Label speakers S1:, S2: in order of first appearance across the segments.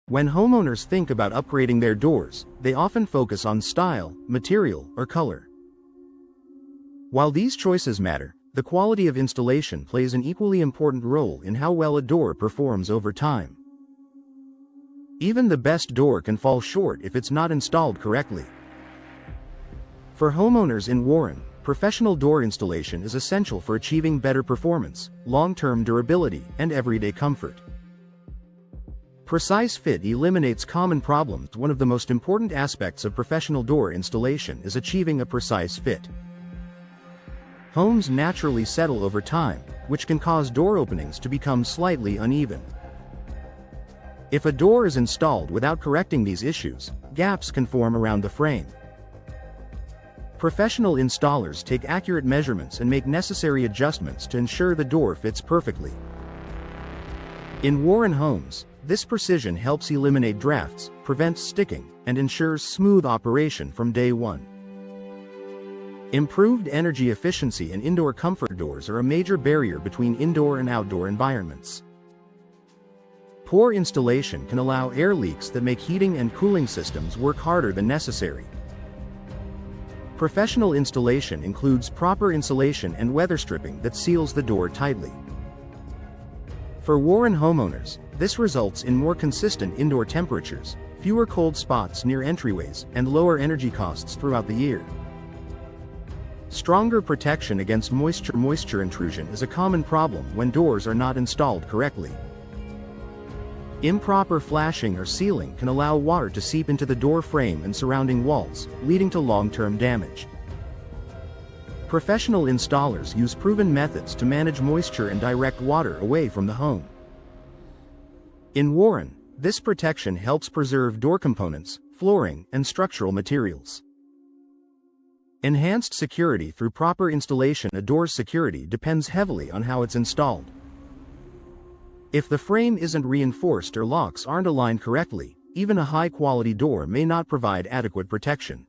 S1: When homeowners think about upgrading their doors, they often focus on style, material, or color. While these choices matter, the quality of installation plays an equally important role in how well a door performs over time. Even the best door can fall short if it's not installed correctly. For homeowners in Warren, professional door installation is essential for achieving better performance, long-term durability, and everyday comfort. Precise fit eliminates common problems. One of the most important aspects of professional door installation is achieving a precise fit. Homes naturally settle over time, which can cause door openings to become slightly uneven. If a door is installed without correcting these issues, gaps can form around the frame. Professional installers take accurate measurements and make necessary adjustments to ensure the door fits perfectly. In Warren Homes, this precision helps eliminate drafts, prevents sticking, and ensures smooth operation from day one. Improved energy efficiency and indoor comfort. Doors are a major barrier between indoor and outdoor environments. Poor installation can allow air leaks that make heating and cooling systems work harder than necessary. Professional installation includes proper insulation and weather stripping that seals the door tightly. For Warren homeowners, this results in more consistent indoor temperatures, fewer cold spots near entryways, and lower energy costs throughout the year. Stronger protection against moisture intrusion is a common problem when doors are not installed correctly. Improper flashing or sealing can allow water to seep into the door frame and surrounding walls, leading to long-term damage. Professional installers use proven methods to manage moisture and direct water away from the home. In Warren, this protection helps preserve door components, flooring, and structural materials. Enhanced security through proper installation. A door's security depends heavily on how it's installed. If the frame isn't reinforced or locks aren't aligned correctly, even a high-quality door may not provide adequate protection.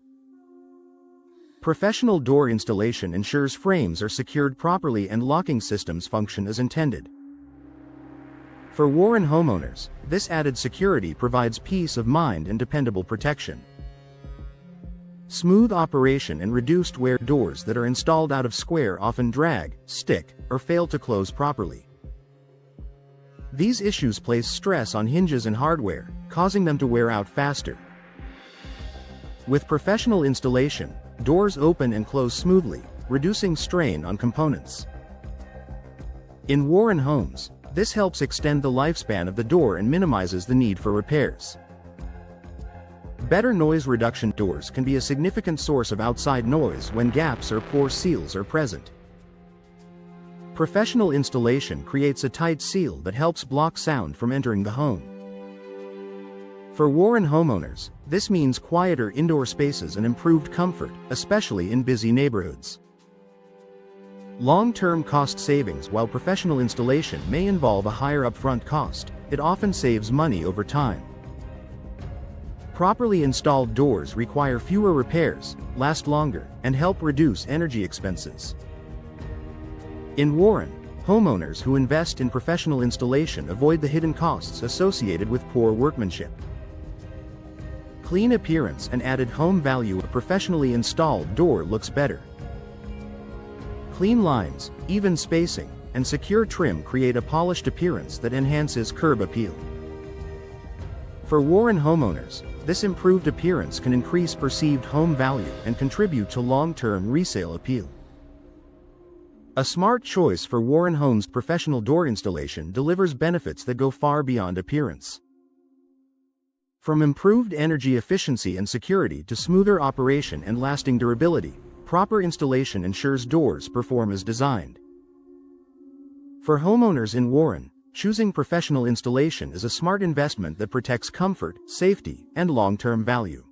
S1: Professional door installation ensures frames are secured properly and locking systems function as intended. For Warren homeowners, this added security provides peace of mind and dependable protection. Smooth operation and reduced wear. Doors that are installed out of square often drag, stick, or fail to close properly. These issues place stress on hinges and hardware, causing them to wear out faster. With professional installation, doors open and close smoothly, reducing strain on components. In Warren Homes, this helps extend the lifespan of the door and minimizes the need for repairs. Better noise reduction. Doors can be a significant source of outside noise when gaps or poor seals are present. Professional installation creates a tight seal that helps block sound from entering the home. For Warren homeowners, this means quieter indoor spaces and improved comfort, especially in busy neighborhoods. Long-term cost savings. While professional installation may involve a higher upfront cost, it often saves money over time. Properly installed doors require fewer repairs, last longer, and help reduce energy expenses. In Warren, homeowners who invest in professional installation avoid the hidden costs associated with poor workmanship. Clean appearance and added home value. A professionally installed door looks better. Clean lines, even spacing, and secure trim create a polished appearance that enhances curb appeal. For Warren homeowners, this improved appearance can increase perceived home value and contribute to long-term resale appeal. A smart choice for Warren Homes. Professional door installation delivers benefits that go far beyond appearance. From improved energy efficiency and security to smoother operation and lasting durability, proper installation ensures doors perform as designed. For homeowners in Warren, choosing professional installation is a smart investment that protects comfort, safety, and long-term value.